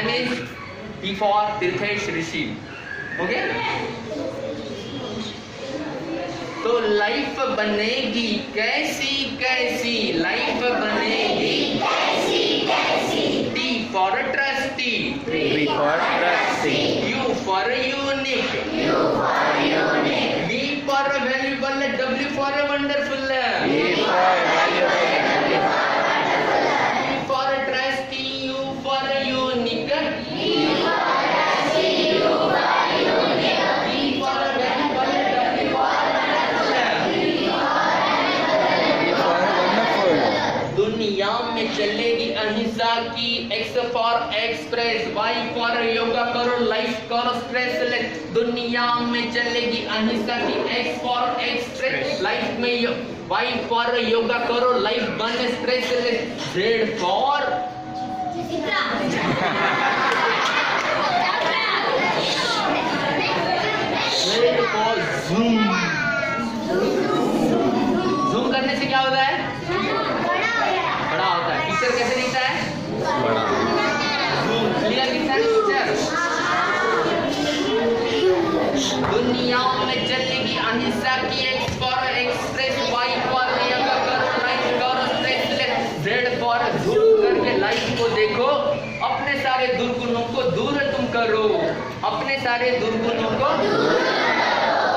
N is T for Tirthesh Rishi. Okay? तो life बनेगी कैसी कैसी, लाइफ बनेगी कैसी कैसी। T for trusty, T for trusty, U for unique, U for unique, V for valuable, W for wonderful, V for valuable, T for trusty, U for unique, U for trusty, U for unique, V for valuable, W for wonderful. दुनिया में चलेगी अहिंसा की, X for express, Y for yoga करो life करो stressless. दुनिया में चलेगी अहिंसा की, X फॉर एक्सप्रेस लाइफ में Y फॉर योगा करो लाइफ बने stressless. Z for zoom. Zoom करने से क्या होता है? बड़ा होता है। पिक्चर कैसे दिखता है? बड़ा क्लियर दिखता है पिक्चर। दुनिया में चलेगी अहिंसा की, X for express, Y for yoga करो लाइफ करो स्ट्रेसलेस। Z फॉर जूम करके लाइफ को देखो, अपने सारे दुर्गुणों को दूर तुम करो, अपने सारे दुर्गुणों को,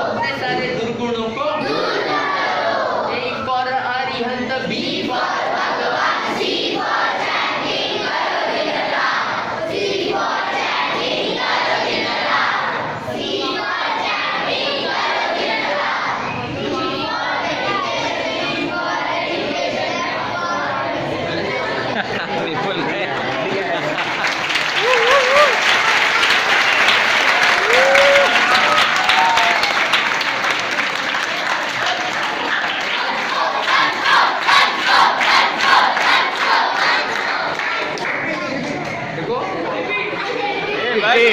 अपने सारे दुर्गुणों को। A for Arihant, B for भगवान, C for chanting करो दिन रात, C for chanting करो दिन रात, C for chanting करो दिन रात, D for education, विपुल है। देखो भाई I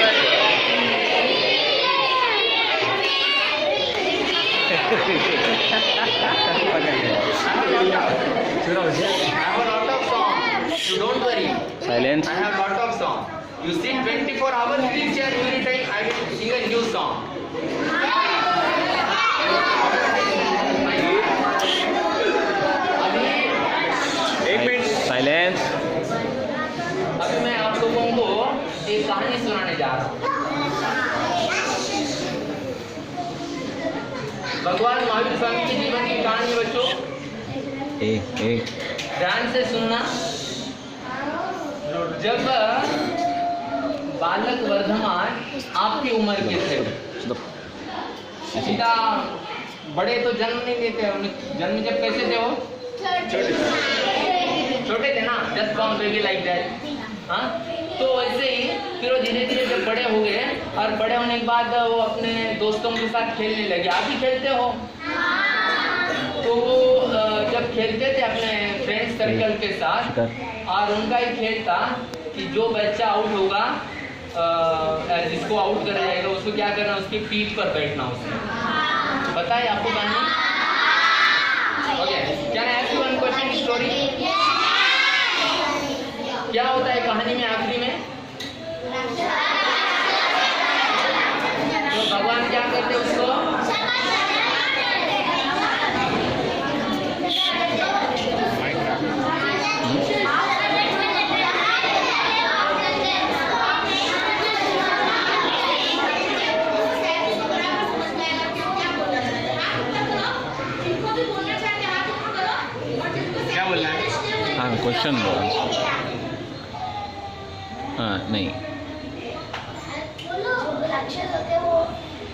have a lot of songs. You don't worry. Silence I have a lot of songs. You sit 24 hours teacher every time I will sing a new song. अभी एक minute silence अभी मैं आप लोगों को एक कहानी सुनाने जा रहा हूँ। भगवान महावीर स्वामी के जीवन की कहानी बच्चों, एक ध्यान से सुनना। जब बालक वर्धमान आपकी उम्र के थे, सीधा बड़े तो जन्म नहीं लेते, जन्म जब कैसे थे वो? छोटे थे ना, just born baby like that. हाँ, तो वैसे ही फिर वो धीरे धीरे जब बड़े हो गए, और बड़े होने के बाद वो अपने दोस्तों के साथ खेलने लगे। आप भी खेलते हो? तो वो जब खेलते थे अपने फ्रेंड सर्कल के साथ, और उनका ही खेल था कि जो बच्चा आउट होगा, जिसको आउट करा जाएगा, उसको क्या करना, उसकी पीठ पर बैठना उसने। पता है आपको कहानी? Okay, can I ask you one question story? क्या होता है कहानी में आखिरी में? तो भगवान क्या करते हैं उसको? क्या बोलना है? हाँ क्वेश्चन बोल। हाँ नहीं राक्षस होते हैं, वो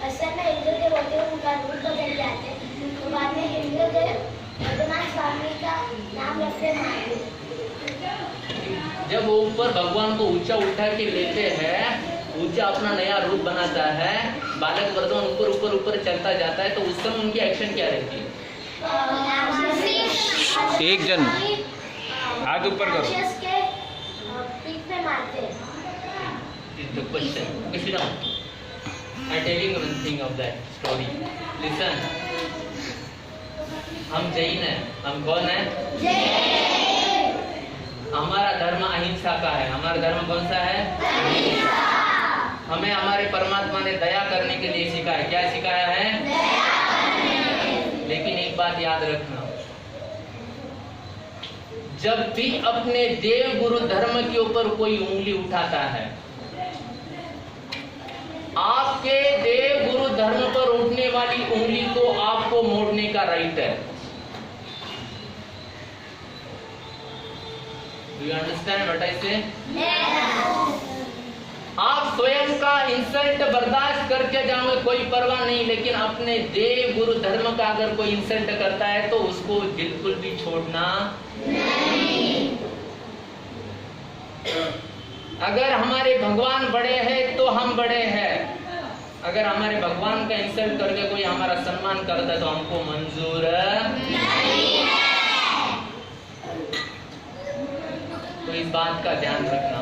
असल में इंद्रदेव होते हैं, उनका रूप बदल जाते हैं। तो बाद में इंद्रदेव वर्धमान स्वामी का नाम रखते हैं महादेव। जब वो ऊपर भगवान को ऊंचा उठा के लेते हैं, ऊंचा अपना नया रूप बनाता है, बालक वर्धमान ऊपर ऊपर ऊपर चलता जाता है, तो उस समय उनकी एक्शन क्या रहती है? एक जन हाथ ऊपर करो। राक्षस के पीठ पे मारते हैं। Is the question. Okay, sit down. I'm telling you one thing of that story. Listen. हम जैन हैं। हम कौन हैं? हमारा धर्म अहिंसा का है। हमारा धर्म कौन सा है? हमें हमारे परमात्मा ने दया करने के लिए सिखाया। क्या सिखाया है? लेकिन एक बात याद रखना, जब भी अपने देव गुरु धर्म के ऊपर कोई उंगली उठाता है, आपके देव गुरु धर्म पर उठने वाली उंगली को आपको मोड़ने का राइट है। Do you understand what I say? आप स्वयं का इंसल्ट बर्दाश्त करके जाओगे, कोई परवाह नहीं, लेकिन अपने देव गुरु धर्म का अगर कोई इंसल्ट करता है तो उसको बिल्कुल भी छोड़ना नहीं। अगर हमारे भगवान बड़े हैं तो हम बड़े हैं। अगर हमारे भगवान का इंसल्ट करके कोई हमारा सम्मान करता है तो हमको मंजूर नहीं है। तो इस बात का ध्यान रखना।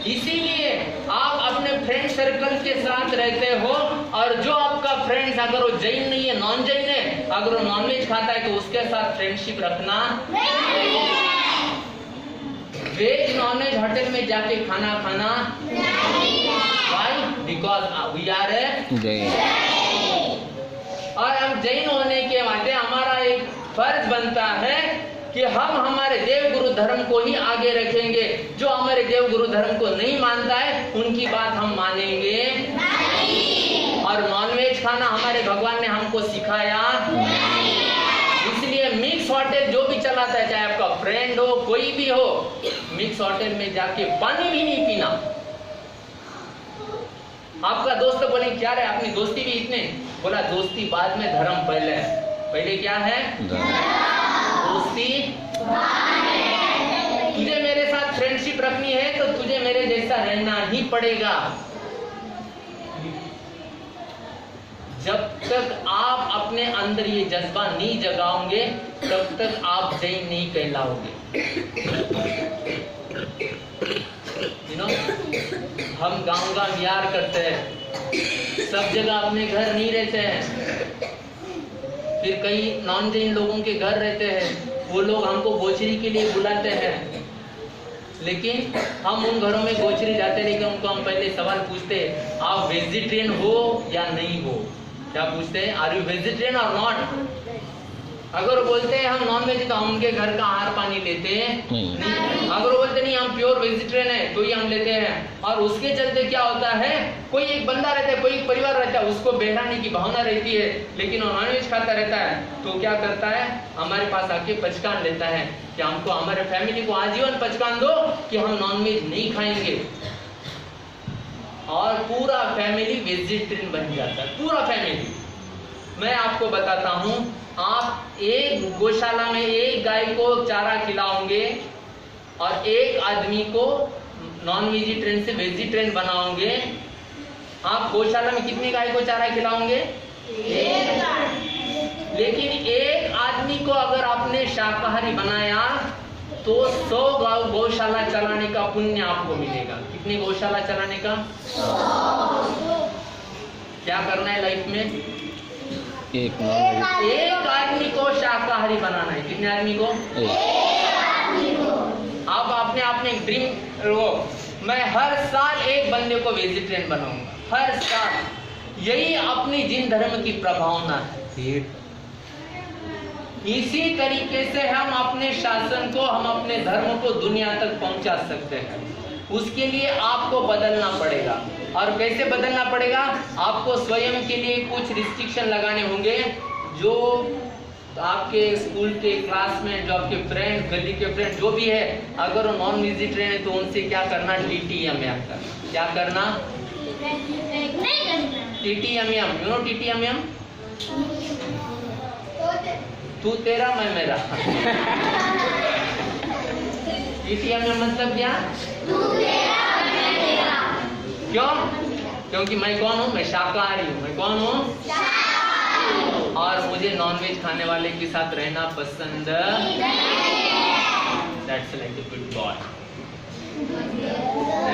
इसीलिए आप अपने फ्रेंड सर्कल के साथ रहते हो, और जो आपका फ्रेंड्स अगर वो जैन नहीं है, नॉन जैन है, अगर वो नॉनवेज खाता है तो उसके साथ फ्रेंडशिप रखना नहीं। वेज नॉनवेज होटल में जाके खाना खाना नहीं। Why? Because we are जय। और हम जैन होने के नाते हमारा एक फर्ज बनता है कि हम हमारे देव गुरु धर्म को ही आगे रखेंगे। जो हमारे देव गुरु धर्म को नहीं मानता है उनकी बात हम मानेंगे नहीं। और नॉनवेज खाना हमारे भगवान ने हमको सिखाया नहीं। इसलिए मिक्स होटल जो भी चलाता है, चाहे आपका फ्रेंड हो, कोई भी हो, मिक्स होटल में जाके पानी भी नहीं पीना। आपका दोस्त बोले क्या रे अपनी दोस्ती भी इतने, बोला दोस्ती बाद में, धर्म पहले है। पहले क्या है? दोस्ती। तुझे मेरे साथ फ्रेंडशिप रखनी है तो तुझे मेरे जैसा रहना ही पड़ेगा। जब तक आप अपने अंदर ये जज्बा नहीं जगाओगे तब तक आप जैन नहीं कहलाओगे। हम गांव गांव यार करते हैं, सब जगह अपने घर नहीं रहते हैं। फिर कई नॉन जैन लोगों के घर रहते हैं, वो लोग हमको गोचरी के लिए बुलाते हैं, लेकिन हम उन घरों में गोचरी जाते, लेकिन उनको हम पहले सवाल पूछते हैं, आप वेजिटेरियन हो या नहीं हो? क्या पूछते हैं? आर यू वेजिटेरियन और नॉट? अगर वो बोलते हैं हम नॉन वेज तो हम उनके घर का आहार पानी लेते हैं नहीं। अगर वो बोलते नहीं हम प्योर वेजिटेरियन है तो ही हम लेते हैं। और उसके चलते क्या होता है, कोई एक बंदा रहता है, कोई एक परिवार रहता है, उसको बहराने की भावना रहती है, लेकिन वो नॉन वेज खाता रहता है, तो क्या करता है, हमारे पास आके पचकान लेता है कि हमको हमारे फैमिली को आजीवन पचकान दो कि हम नॉन वेज नहीं खाएंगे। और पूरा फैमिली वेजिटेरियन बन जाता है, पूरा फैमिली। मैं आपको बताता हूँ, आप एक गौशाला में एक गाय को चारा खिलाओगे और एक आदमी को नॉन वेजिटेरियन से वेजिटेरियन बनाओगे, आप गौशाला में कितनी गाय को चारा खिलाओगे? लेकिन एक आदमी को अगर आपने शाकाहारी बनाया तो 100 गौशाला चलाने का पुण्य आपको मिलेगा। कितनी गौशाला चलाने का? क्या करना है लाइफ में? एक आदमी को शाकाहारी बनाना है। कितने आदमी को? आप अपने आप में ड्रीम लो, मैं हर साल एक बंदे को वेजिटेरियन बनाऊंगा, हर साल। यही अपनी जिन धर्म की प्रभावना है। इसी तरीके से हम अपने शासन को, हम अपने धर्म को दुनिया तक पहुंचा सकते हैं। उसके लिए आपको बदलना पड़ेगा। और कैसे बदलना पड़ेगा? आपको स्वयं के लिए कुछ रिस्ट्रिक्शन लगाने होंगे। जो आपके स्कूल के क्लास में जो आपके फ्रेंड, गली के फ्रेंड जो भी है, अगर वो नॉन वेजिटेरियन है तो उनसे क्या करना? TTMM करना। क्या करना? TTMM। You know TTMM? तू तेरा मैं मेरा। TTMM मतलब क्या? क्यों? क्योंकि मैं कौन हूँ? मैं शाकाहारी हूँ। मैं कौन हूँ? और मुझे नॉनवेज खाने वाले के साथ रहना पसंद That's like a good boy.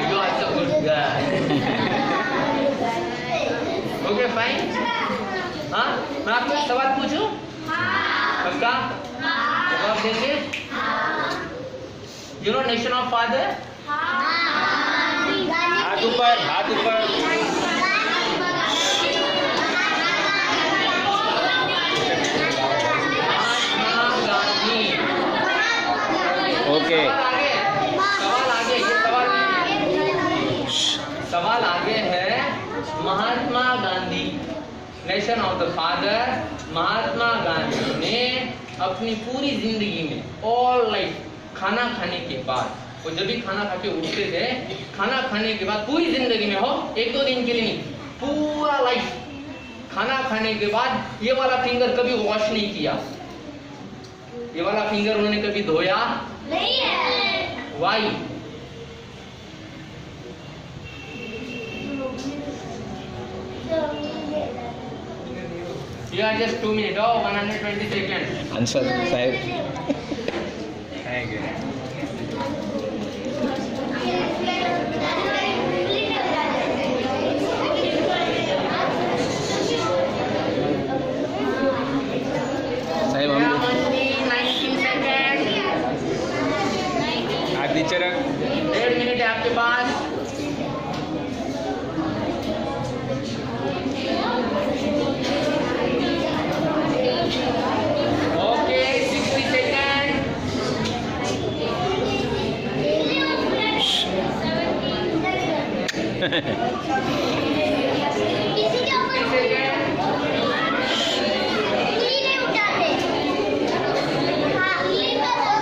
You are so good guy. Okay, fine. हाँ, मैं आपको एक सवाल पूछूं? पक्का? जवाब देंगे? You know nation of father? हाथ ऊपर, हाथ ऊपर। महात्मा गांधी। ओके। सवाल आगे, ये सवाल आगे है। Mahatma Gandhi, nation of the father, Mahatma Gandhi ने अपनी पूरी जिंदगी में ऑल लाइफ, खाना खाने के बाद, वो जब भी खाना खा के उठते थे, खाना खाने के बाद पूरी जिंदगी में, हो 1-2 दिन के लिए नहीं, पूरा लाइफ खाना खाने के बाद ये वाला फिंगर कभी वॉश नहीं किया। ये वाला फिंगर उन्होंने कभी धोया नहीं है। Why? You are just 2 minutes. Oh, 120 seconds. Answer साहेब। Thank you. साहेब हम 19 seconds. हाथ नीचे रख। 1.5 मिनट है आपके पास। Okay, 60 second. किसी के ऊपर उंगली नहीं उठाते। हाँ, उंगली का तो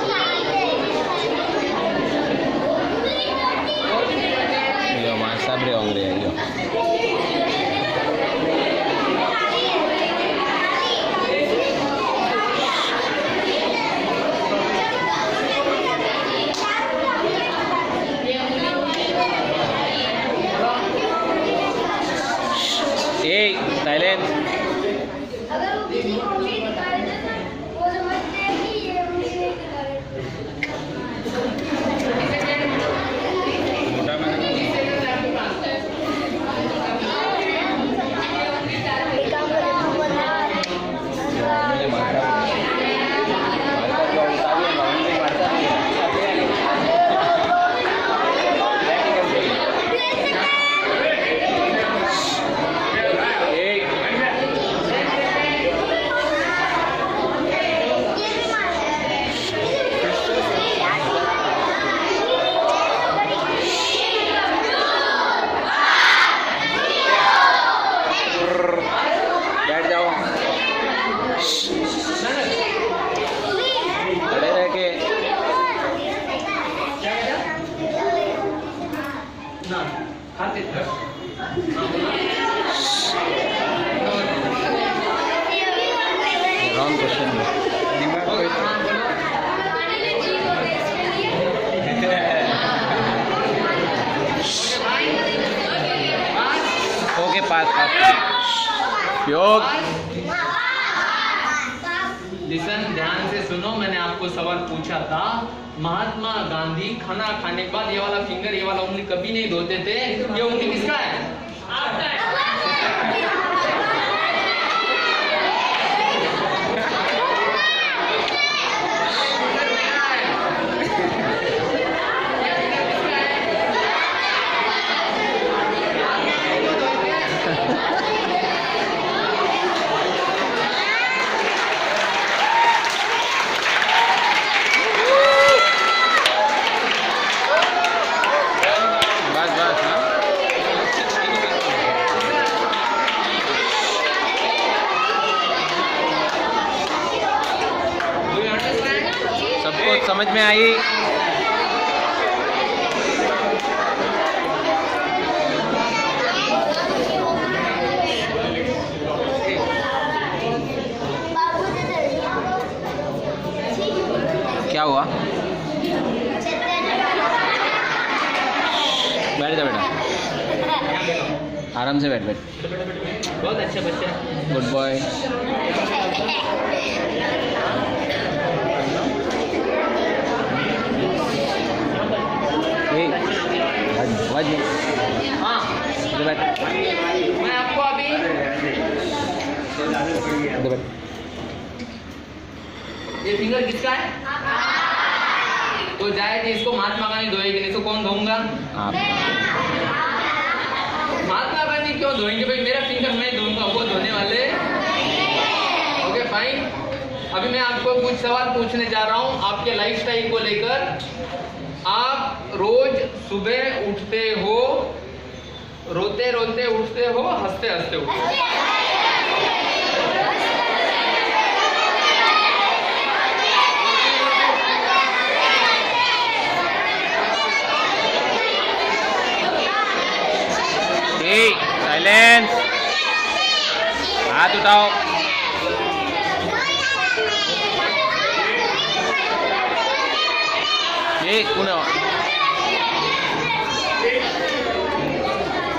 यो मां साबरे होंगे यो। A silence. अगर वो किसी को उंगली दिखा देते ना, वो समझते हैं कि ये उंगली नहीं दिखा रहे। मोटा में मुझे मारता बैठ जाओ खड़े रह के। ना खाते थे। रॉन्ग क्वेश्चन ओके पास पास योग। लिसन, ध्यान से सुनो। मैंने आपको सवाल पूछा था, महात्मा गांधी खाना खाने के बाद ये वाला फिंगर, ये वाला उंगली कभी नहीं धोते थे। ये उंगली किसका है? बस बस हाँ। Do you understand? सबको समझ में आई? क्या हुआ? बैठ जा बेटा, आराम से बैठ बैठ। बहुत अच्छा बच्चा। Good boy. हाँ, बैठ मैं आपको अभी बैठ। ये फिंगर किसका है? तो जाए तो इसको महात्मा गांधी धोएगी, नहीं तो कौन धोऊंगा? आप। महात्मा गांधी क्यों धोएंगे भाई? मेरा फिंगर मैं धोऊंगा, वो धोने वाले? Okay fine. अभी मैं आपको कुछ सवाल पूछने जा रहा हूँ आपके लाइफस्टाइल को लेकर। आप रोज सुबह उठते हो, रोते रोते उठते हो, हंसते हंसते उठते हो? साइलेंस, हाथ उठाओ।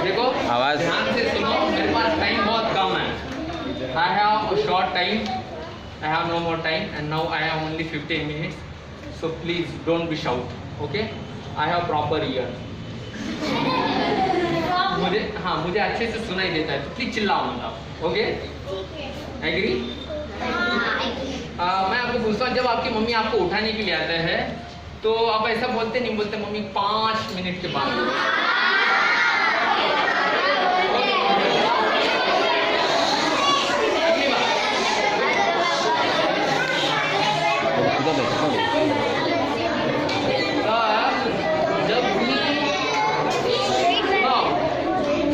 देखो आवाज ध्यान से सुनो, मेरे पास टाइम बहुत कम है। I have a short time, I have no more time and now I have only 15 minutes, so please don't be shout, okay? I have proper year. मुझे अच्छे से सुनाई देता है, तो प्लीज चिल्लाओ मत, ओके? एग्री? मैं आपको पूछता हूँ, जब आपकी मम्मी आपको उठाने के लिए आते हैं तो आप ऐसा बोलते नहीं बोलते मम्मी 5 मिनट के बाद?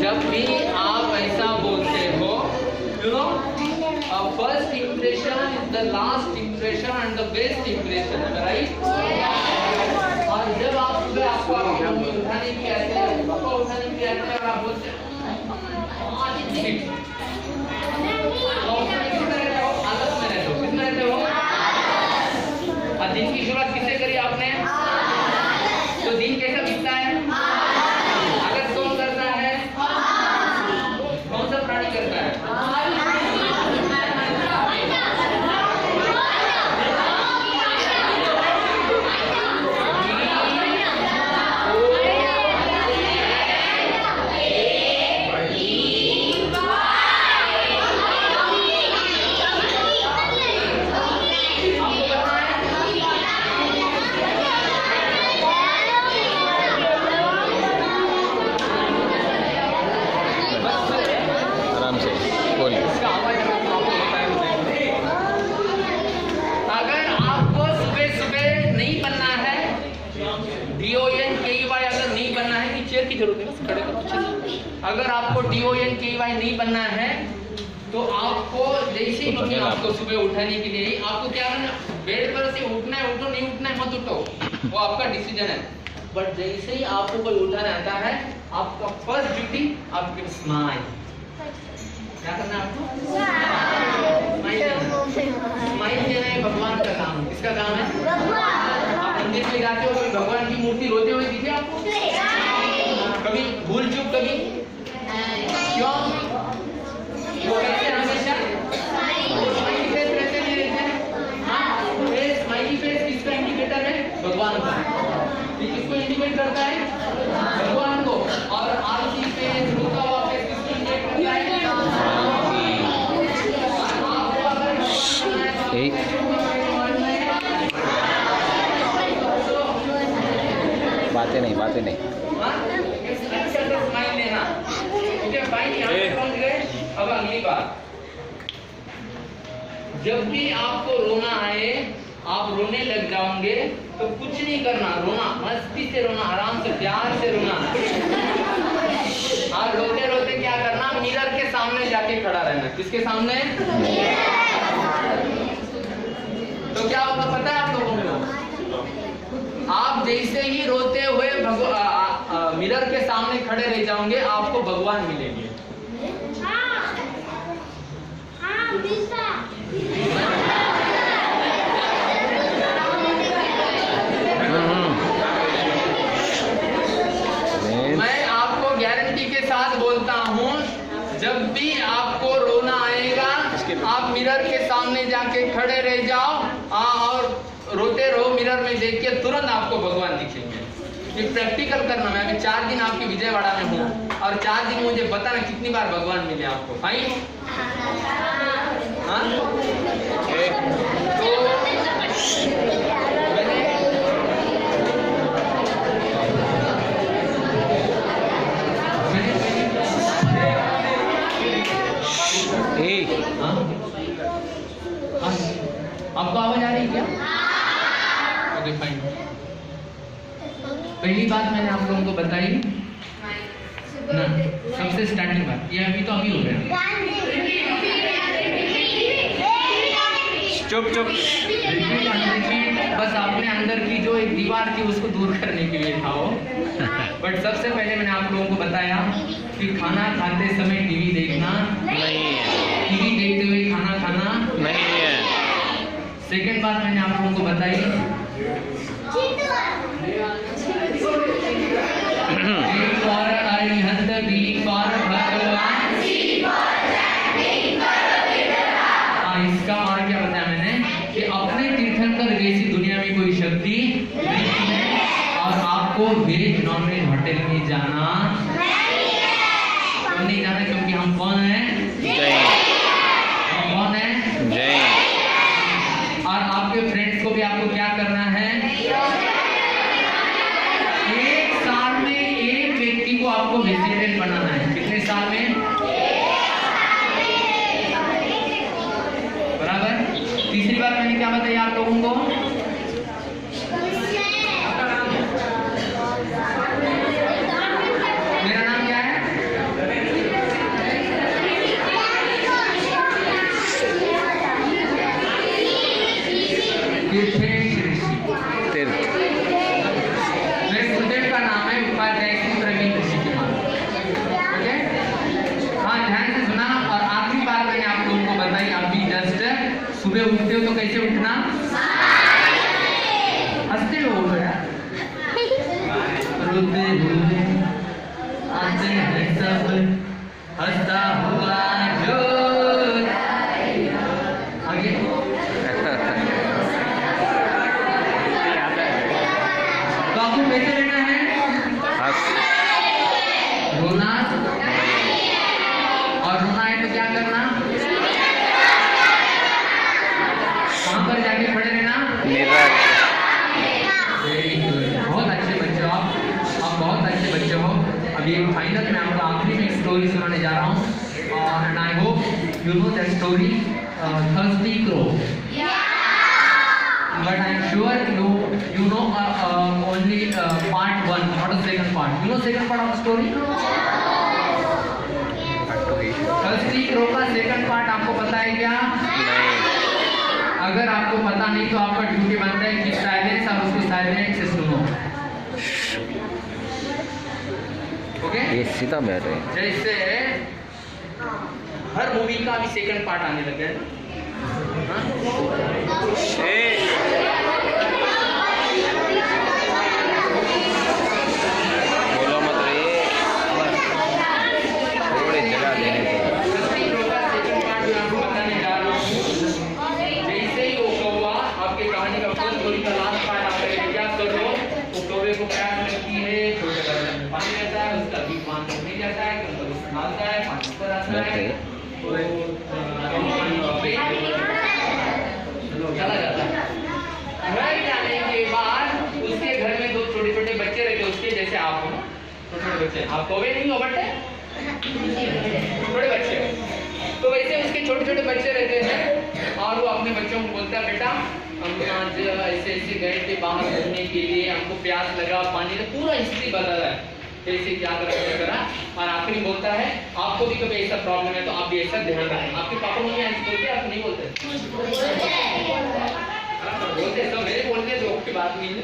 जब भी आप ऐसा बोलते हो, you know, first impression is the last impression and the best impression, right? और जब आप सुबह आपको उठाने के लिए आते हैं, पापा उठाने के लिए आते हैं और आप बोलते हैं 5 मिनट, आलस में रहते हो, किसमें रहते हो? और दिन की शुरुआत किससे करी आपने? तो दिन कैसा बीतता है? आलस कौन करता है? कौन सा प्राणी करता है? अगर आपको DONKEY नहीं बनना है तो आपको जैसे ही मम्मी आपको सुबह उठाने के लिए, आपको क्या करना? बेड पर से उठना है उठो, नहीं उठना है मत उठो, वो आपका डिसीजन है। बट जैसे ही आपको कोई उठाने आता है, आपका फर्स्ट ड्यूटी आपके स्माइल। क्या करना है आपको? स्माइल देना। स्माइल देना है भगवान का काम। किसका काम है? आप मंदिर में जाते हो, कभी भगवान की मूर्ति रोते हुए दिखे आपको? कभी भूल चूक? कभी क्यों? वो कैसे हमेशा स्माइली फेस रहते हैं। हाँ, स्माइली फेस किसका इंडिकेटर है? भगवान का। ये किसको इंडिकेट करता है? भगवान को। और आलसी फेस, रुका हुआ फेस किसको इंडिकेट करता है? आपको अगर बातें नहीं। स्माइल लेना, ओके फाइन, यहाँ पे पहुंच गए। अब अगली बात, जब भी आपको रोना आए, आप रोने लग जाओगे तो कुछ नहीं करना, रोना मस्ती से रोना, आराम से प्यार से रोना। और रोते रोते क्या करना? मिरर के सामने जाके खड़ा रहना। किसके सामने? तो क्या होगा पता है आप लोगों को? आप जैसे ही रोते हुए मिरर के सामने खड़े रह जाओगे, आपको भगवान मिलेंगे। मैं आपको गारंटी के साथ बोलता हूँ, जब भी आपको रोना आएगा, आप मिरर के सामने जाके खड़े रह जाओ और रोते रहो, मिरर में देख के तुरंत आपको भगवान दिखेंगे। ये प्रैक्टिकल करना। मैं अभी 4 दिन आपके विजयवाड़ा में हूँ और 4 दिन मुझे बताना कितनी बार भगवान मिले आपको। फाइन? हाँ? तो आपको आवाज आ रही है क्या? Okay fine. पहली बात मैंने आप लोगों को बताई ना, सबसे स्टार्टिंग बात ये अभी तो अभी हो गया। चुप चुप। बस अपने अंदर की जो एक दीवार थी उसको दूर करने के लिए था वो। बट सबसे पहले मैंने आप लोगों को बताया कि खाना खाते समय टीवी देखना नहीं है, टीवी देखते हुए खाना खाना नहीं है। सेकंड बात मैंने आप लोगों को बताई इसका और क्या बताया मैंने कि अपने तीर्थंकर जैसी दुनिया में कोई शक्ति नहीं है और आपको वेज नॉन वेज होटल में जाना क्यों नहीं जाना? क्योंकि हम कौन हैं? जय हम कौन हैं? जय। और आपके फ्रेंड्स को भी आपको क्या करना है? एक साल में एक व्यक्ति को आपको वेजिटेरियन बनाना है। कितने साल में? बराबर। तीसरी बात मैंने क्या बताई आप लोगों को? मेरा नाम क्या है? तीर्थेश ऋषि। तीर्थ। मेरे गुरुदेव का नाम है उपाध्याय सिंह प्रवीण ऋषि कुमार। ओके, हाँ ध्यान से सुना। और आखिरी बात मैंने आप लोगों को बताई अभी जस्ट, सुबह उठते हो तो कैसे उठना? हंसते हो यार, रोते हुए आते हैं सब हंसता हुआ जो आगे तो आपको कैसे लेना है? रोना, और रोना है तो क्या करना? कहाँ पर जाके खड़े रहना? वेरी गुड, बहुत अच्छे बच्चे हो आप बहुत अच्छे बच्चे हो। अभी एक फाइनल में आपको आखिरी में स्टोरी सुनाने जा रहा हूँ and I hope you know that story thirsty crow. But I am sure you know only part 1, not the second part. You know second part of the story? Thirsty crow का second part आपको पता है क्या? अगर आपको पता नहीं तो आपका ड्यूटी बनता है कि साइलेंस और उसको साइलेंस से सुनो। ओके? ये सीधा बैठ है। जैसे हर मूवी का अभी सेकंड पार्ट आने लगा है। हाँ? बोलो मत रे, थोड़ी जगह देने दो। बताने जा रहा हूँ। जैसे ही वो कौवा आपके कहानी का फर्स्ट स्टोरी का लास्ट पार्ट आप क्या करो, वो कौवे को प्यास लगती है, छोटे बर्तन में पानी रहता है, उसका बीच पानी नहीं जाता है, डालता है, पानी ऊपर आता है, तो चला जाता है। घर जाने के बाद उसके घर में दो छोटे छोटे बच्चे रहते, उसके जैसे आप हो, छोटे छोटे बच्चे। आप कौवे नहीं हो बट छोटे बच्चे हो, तो वैसे उसके छोटे छोटे बच्चे रहते हैं और वो अपने बच्चों को बोलता है बेटा हम आज ऐसे ऐसे गए थे बाहर घूमने के लिए, हमको प्यास लगा, पानी का पूरा हिस्ट्री बता रहा है कैसे क्या करा। और आखिरी बोलता है आपको भी कभी ऐसा प्रॉब्लम है तो आप भी ऐसा ध्यान रखें। आपके पापा मम्मी ऐसे बोलते हैं? आप नहीं बोलते? बोलते सब मेरे बोलते हैं, जोक की बात नहीं है।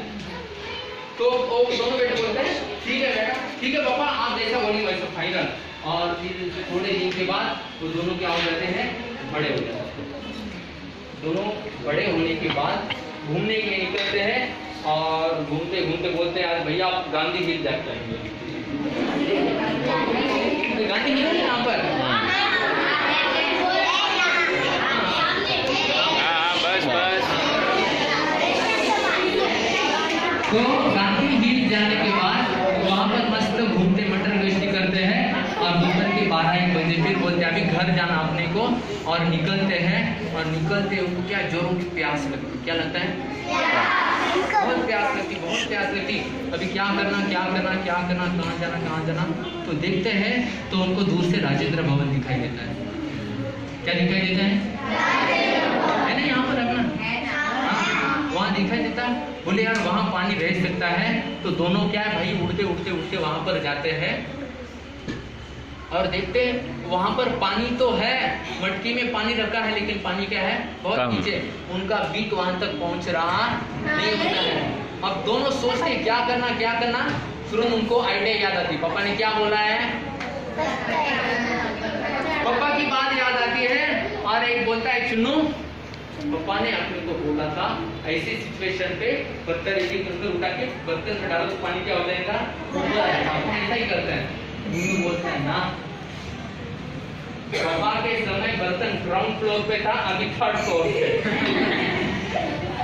तो वो दोनों बेटे बोलते हैं ठीक है बेटा, ठीक है पापा, आप जैसा बोलिए वैसा फाइनल। और फिर थोड़े दिन के बाद वो दोनों क्या हो जाते हैं? बड़े हो जाते हैं। दोनों बड़े होने के बाद घूमने के लिए निकलते हैं और घूमते घूमते बोलते हैं आज भैया आप गांधी हिल जाते हैं। गांधी हिल है यहाँ पर। बस बस। तो गांधी हिल जाने के बाद वहाँ पर मस्त घूमते मटर गश्ती करते हैं और दोपहर के 12-1 बजे फिर बोलते हैं अभी घर जाना अपने को, और निकलते हैं। और निकलते उनको क्या जोरों की प्यास लगती, क्या लगता है? बहुत प्यास लगती, बहुत प्यास लगती। अभी क्या करना, कहाँ जाना। तो देखते हैं तो उनको दूर से राजेंद्र भवन दिखाई देता है। क्या दिखाई देता है? है ना यहाँ पर अपना दिखाई देता है? बोले यार वहाँ पानी रह सकता है। तो दोनों क्या है भाई, उड़ते उड़ते उड़ते वहाँ पर जाते हैं और देखते वहाँ पर पानी तो है, मटकी में पानी रखा है, लेकिन पानी क्या है, बहुत कम। नीचे। उनका बीक वहाँ तक पहुँच रहा नहीं होता है। अब दोनों सोचते क्या करना। तुरंत उनको आइडिया याद आती, पापा ने क्या बोला है, पापा की बात याद आती है। और एक बोलता है चुन्नू, पापा ने अपने को बोला था ऐसी सिचुएशन पे पत्थर एक अंदर उठा के बर्तन में डालो तो पानी क्या हो जाएगा, ऊपर आएगा। ऐसा ही करते हैं। चुन्नू बोलता है ना, पापा के समय बर्तन ग्राउंड फ्लोर पे था, अभी थर्ड फ्लोर पे।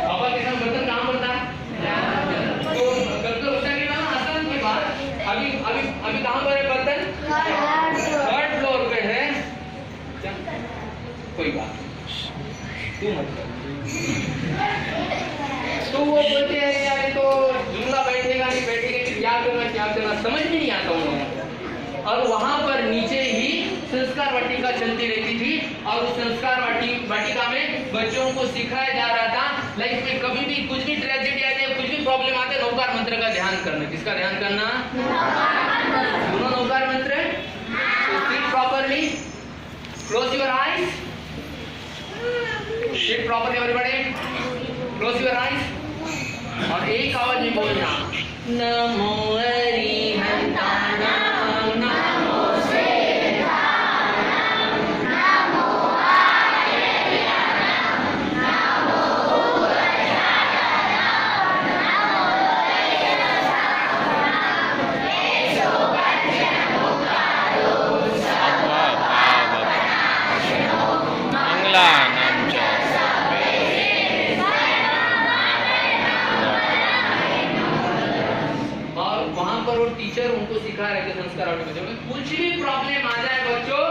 पापा के समय बर्तन कहाँ पर था, तो करके उठा के ना, आसान की बात। अभी कहाँ पर है बर्तन, थर्ड फ्लोर पे है। कोई बात तू मत कर। तो वो बोलते हैं यार ये तो जुमला बैठेगा नहीं, क्या करना समझ में नहीं आता उन लोगों को। और वहां पर नीचे ही संस्कार वाटिका चलती रहती थी, और उस संस्कार वाटिका में बच्चों को सिखाया जा रहा था लाइफ में कभी भी कुछ भी ट्रेजेडी आ जाए, कुछ भी प्रॉब्लम आते, नौकार मंत्र का ध्यान करना। किसका ध्यान करना, दोनों नौकार मंत्र। Seat properly, close your eyes, seat properly everybody, close your eyes और एक आवाज में बोलना, नमो अरिहंताणां, नमो टीचर उनको सिखा रहे थे संस्कार वाटिका में, कुछ भी प्रॉब्लम आ जाए बच्चों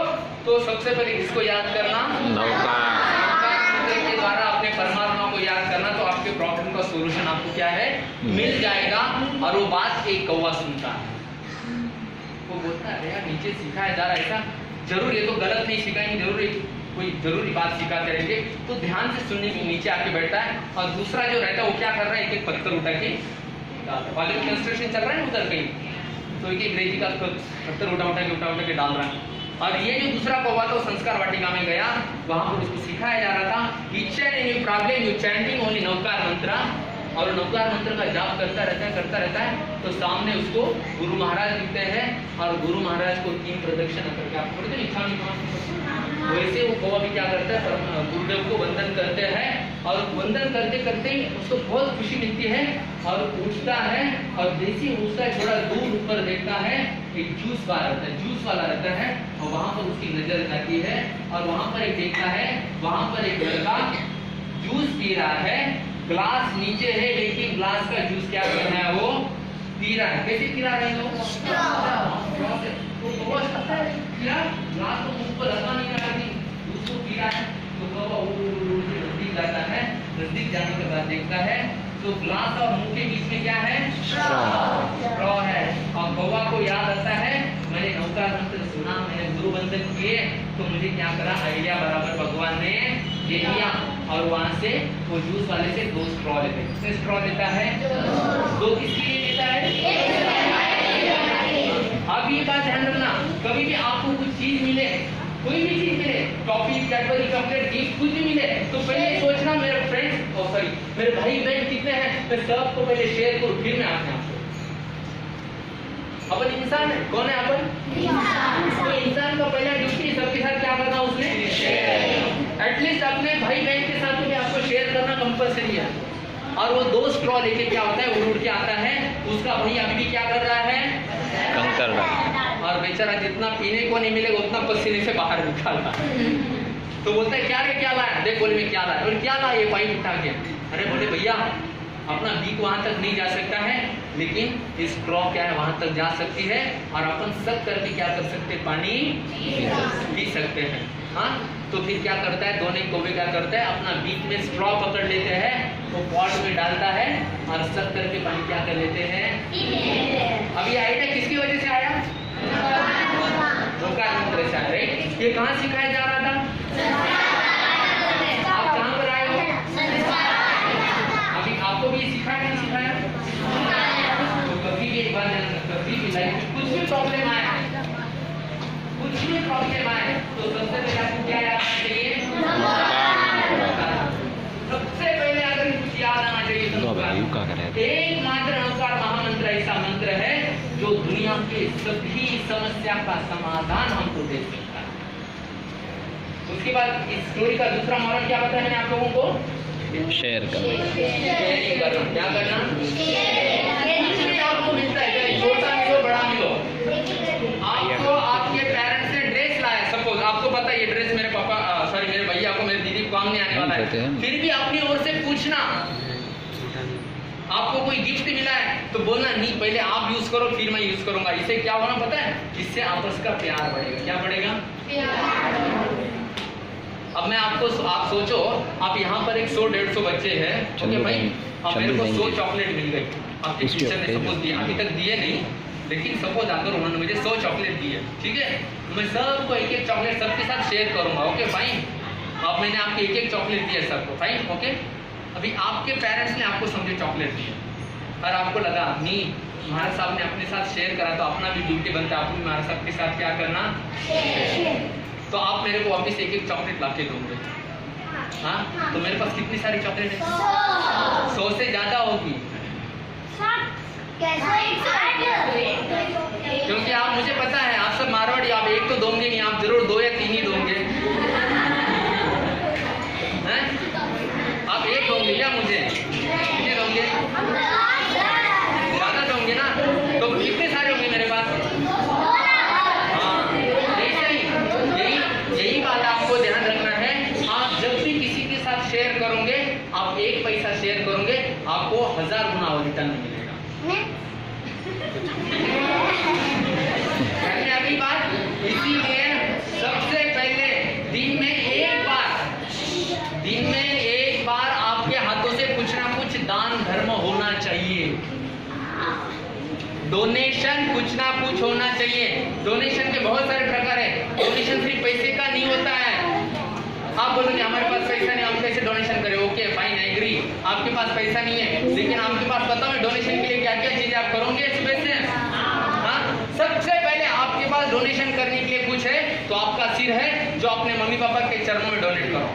तो सबसे पहले किसको याद करना, नौकार मंत्र के द्वारा अपने परमात्मा को याद करना। तो आपके प्रॉब्लम का सॉल्यूशन आपको क्या है, मिल जाएगा। और वो बात एक कौवा सुनता है, वो बोलता है यार नीचे सिखाया जा रहा है, ऐसा जरूर ये तो गलत नहीं सिखाएंगे, जरूर कोई जरूरी बात सिखाते रहेंगे। तो ध्यान से सुनने के नीचे आके बैठता है। और दूसरा जो रहता है वो क्या कर रहा है, एक पत्थर उठा के वाले कंस्ट्रक्शन चल रहा है उधर कहीं, तो एक रेती का पत्थर उठा के डाल रहा है। और ये जो दूसरा कौवा तो संस्कार वाटिका में गया, वहां पर उसको सिखाया जा रहा था, each and any problem you chanting only Navkar मंत्र। और नौकार मंत्र का जाप करता रहता है। तो सामने उसको गुरु महाराज दिखते हैं, और गुरु महाराज को 3 प्रदक्षिणा करके आपको पढ़ते हैं इच्छा नहीं, वैसे वो कौवा भी क्या करता है, गुरुदेव को वंदन करते हैं। और वंदन करते करते ही उसको बहुत खुशी मिलती है, और उठता है। और जैसे ही उठता है थोड़ा दूर ऊपर देखता है, एक जूस वाला रहता है, और वहां पर उसकी नजर जाती है। और वहां पर एक देखता है, वहां पर एक लड़का जूस पी रहा है, ग्लास नीचे है, लेकिन ग्लास का जूस क्या कर रहा है, वो पी रहा है। कैसे पी रहा है, ग्लास को मुंह पर रखा नहीं रहा, जूस को पी रहा है। तो कौवा नजदीक जाता है, नजदीक जाने के बाद देखता है तो ग्लास और मुंह के बीच में क्या है, स्ट्रॉ है। और कौवा को याद आता है, मैंने नौकार मंत्र सुना, मैंने गुरु वंदन किए, तो मुझे क्या करा, आइडिया बराबर भगवान ने दे दिया। और वहां से वो जूस वाले से 2 स्ट्रॉ लेते, कितने स्ट्रॉ लेता है, 2 किसके लिए लेता है। अब ये बात ध्यान रखना, कभी भी आपको कुछ चीज मिले, कोई भी चीज मिले, टॉफी, कैडबरी, चॉकलेट, गिफ्ट, कुछ भी मिले, तो पहले सोचना मेरे फ्रेंड्स और सॉरी मेरे भाई बहन कितने हैं, मैं सबको पहले शेयर करूं, फिर मैं अपने आप को। अपन इंसान है, कौन है अपन, तो इंसान का पहला ड्यूटी सबके साथ क्या करना, उसने एटलीस्ट अपने भाई बहन के साथ भी आपको शेयर करना कंपल्सरी है। और वो 2 स्ट्रॉ लेके क्या होता है, उड़ के आता है, उसका भाई अभी भी क्या कर रहा है, कर रहा है। और बेचारा जितना पीने को नहीं मिलेगा उतना पसीने से बाहर निकाल रहा है। तो बोलता है क्या लाया, देख बोले मैं क्या लाया, बोले क्या लाया, ये पाइप उठा के। अरे बोले भैया अपना बीक वहां तक नहीं जा सकता है, लेकिन स्ट्रॉ क्या है वहां तक जा सकती है, और अपन सब करके क्या कर सकते, पानी पी सकते हैं। हाँ, तो फिर क्या करता है, दोनों कौवे क्या करता है, अपना बीक में स्ट्रॉ पकड़ लेते हैं, वो पॉट में डालता है, और सब करके पानी क्या कर लेते हैं। अब ये आइडिया किसकी वजह से आया, नौकार मंत्र से आया, राइट। ये कहाँ सिखाया जा रहा था, आप कहाँ पर आए हो, अभी आपको प्रॉब्लम आए, कुछ भी प्रॉब्लम आए तो सबसे पहले आपको क्या याद आना चाहिए? सबसे पहले अगर कुछ याद आना चाहिए तो एकमात्र नमस्कार महामंत्र ऐसा मंत्र है जो दुनिया के सभी समस्या का समाधान हमको दे सकता है। उसके बाद इस स्टोरी का दूसरा मॉरल क्या बताया मैंने आप लोगों को? शेयर करना, शेयरिंग करना। क्या करना? आपको मिलता है चाहे छोटा मिलो बड़ा मिलो, आपको आपके पेरेंट्स ने ड्रेस लाया, सपोज आपको पता है ये ड्रेस मेरे पापा सॉरी मेरे भैया को मेरे दीदी को काम नहीं आने वाला है, फिर भी अपनी ओर से पूछना। आपको कोई गिफ्ट मिला है तो बोलना नहीं पहले आप यूज करो फिर मैं यूज करूंगा। इससे क्या होना पता है? इससे आपस का प्यार बढ़ेगा। क्या बढ़ेगा? अब मैं आपको आप सोचो आप यहाँ पर एक 100-150 बच्चे हैं, ओके भाई, अब मेरे को 100 चॉकलेट मिल गई आपके टीचर ने सपोज दिया, अभी तक दिए नहीं लेकिन सपोज अगर उन्होंने मुझे 100 चॉकलेट दिए, ठीक है, मैं सबको एक एक चॉकलेट सबके साथ शेयर करूंगा, ओके फाइन। अब मैंने आपको एक एक चॉकलेट दिया सबको, फाइन, ओके। अभी आपके पेरेंट्स ने आपको समझे चॉकलेट दिए और आपको लगा नहीं महाराज साहब ने अपने साथ शेयर करा तो अपना भी ड्यूटी बनता है, आपको भी महाराज साहब के साथ क्या करना, तो आप मेरे को वापस एक एक चॉकलेट ला के दोगे। हाँ, तो मेरे पास कितनी सारी चॉकलेट है? 100 से ज्यादा होगी, क्योंकि आप मुझे पता है आप सब मारवाड़ी, आप एक तो दोगे नहीं, आप जरूर 2 या 3 ही दोगे। आप एक दोगे क्या मुझे? कितने दोगे? ज्यादा दोगे ना, तो कितने सारे होंगे मेरे पास? हाँ, यही बात आपको ध्यान रखना है। आप जब भी किसी के साथ शेयर करोगे, आप 1 पैसा शेयर करोगे आपको 1000 गुना रिटर्न मिलेगा। अगली बात, इसीलिए सबसे पहले दिन में एक बार आपके हाथों से कुछ ना कुछ दान धर्म होना चाहिए। डोनेशन कुछ ना कुछ होना चाहिए। डोनेशन के बहुत सारे प्रकार है। डोनेशन सिर्फ पैसे का नहीं होता है। आप बोलोगे हमारे पास पैसा नहीं, हम कैसे डोनेशन करें? ओके फाइन, एग्री, आपके पास पैसा नहीं है, लेकिन आपके पास पता है डोनेशन के लिए क्या क्या चीजें आप करोगे सुबह से? हाँ, सबसे पहले आपके पास डोनेशन करने के लिए कुछ है तो आपका सिर है, जो अपने मम्मी पापा के चरणों में डोनेट करो।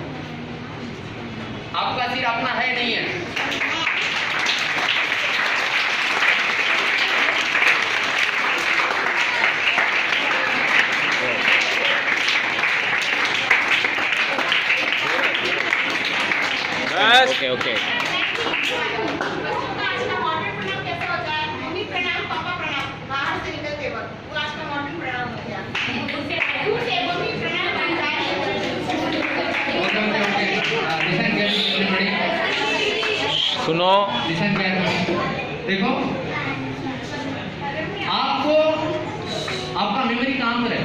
आपका सिर अपना है नहीं है। Okay okay. सुनो, देखो आपको आपका मेमोरी कहाँ पर है?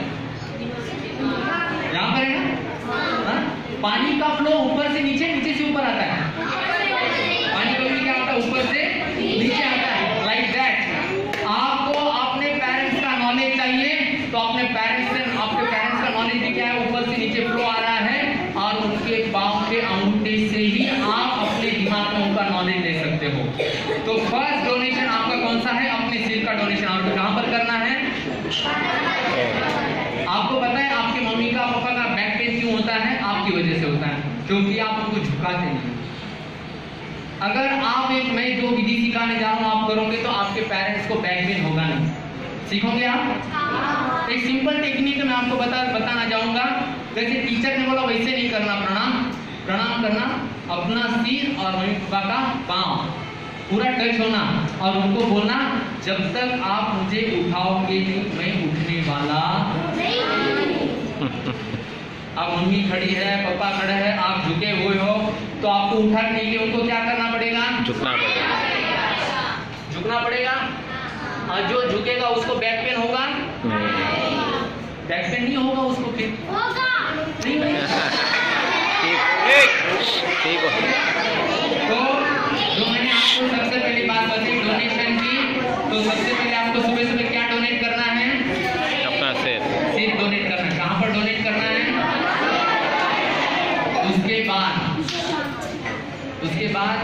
यहाँ पर है ना? पानी का फ्लो ऊपर से नीचे, नीचे से ऊपर आता है। पानी का फ्लो क्या आता है? ऊपर से नीचे आता है, लाइक दैट। आपको अपने पेरेंट्स का नॉलेज चाहिए तो अपने पेरेंट्स का नॉलेज भी क्या है? ऊपर से नीचे फ्लो आ रहा है और उनके पाँव के अंगूठे से ही आप अपने दिमाग में उनका नॉलेज ले सकते हो। तो फर्स्ट डोनेशन आपका कौन सा है? अपने सिर का डोनेशन आपको कहाँ पर करना है? आपको पता है आपके मम्मी का पापा का बैक पेन क्यों होता है? आपकी वजह से होता है, क्योंकि आप उनको झुकाते नहीं। अगर आप मैं जो विधि सिखाने जा रहा हूँ आप करोगे तो आपके पेरेंट्स को बैक पेन होगा नहीं। सीखोगे आप? एक सिंपल टेक्निक मैं आपको बताना चाहूंगा। जैसे टीचर ने बोला वैसे नहीं करना, प्रणाम करना, अपना सिर और मम्मी पापा का पाँव पूरा टच होना और उनको बोलना जब तक आप मुझे उठाओगे नहीं मैं उठने वाला नहीं। अब मम्मी खड़ी है, पापा खड़े हैं, आप झुके हुए हो तो आपको उठाने के लिए उनको क्या करना पड़ेगा? झुकना पड़ेगा। और जो झुकेगा उसको बैक पेन होगा? बैक पेन नहीं होगा उसको, फिर ठीक हो। तो जो मैंने आपको सबसे पहली बात बताई डोनेशन की, तो सबसे पहले आपको सुबह सुबह क्या डोनेट करना है? अपना सिर डोनेट करना है। कहाँ पर डोनेट करना है? उसके बाद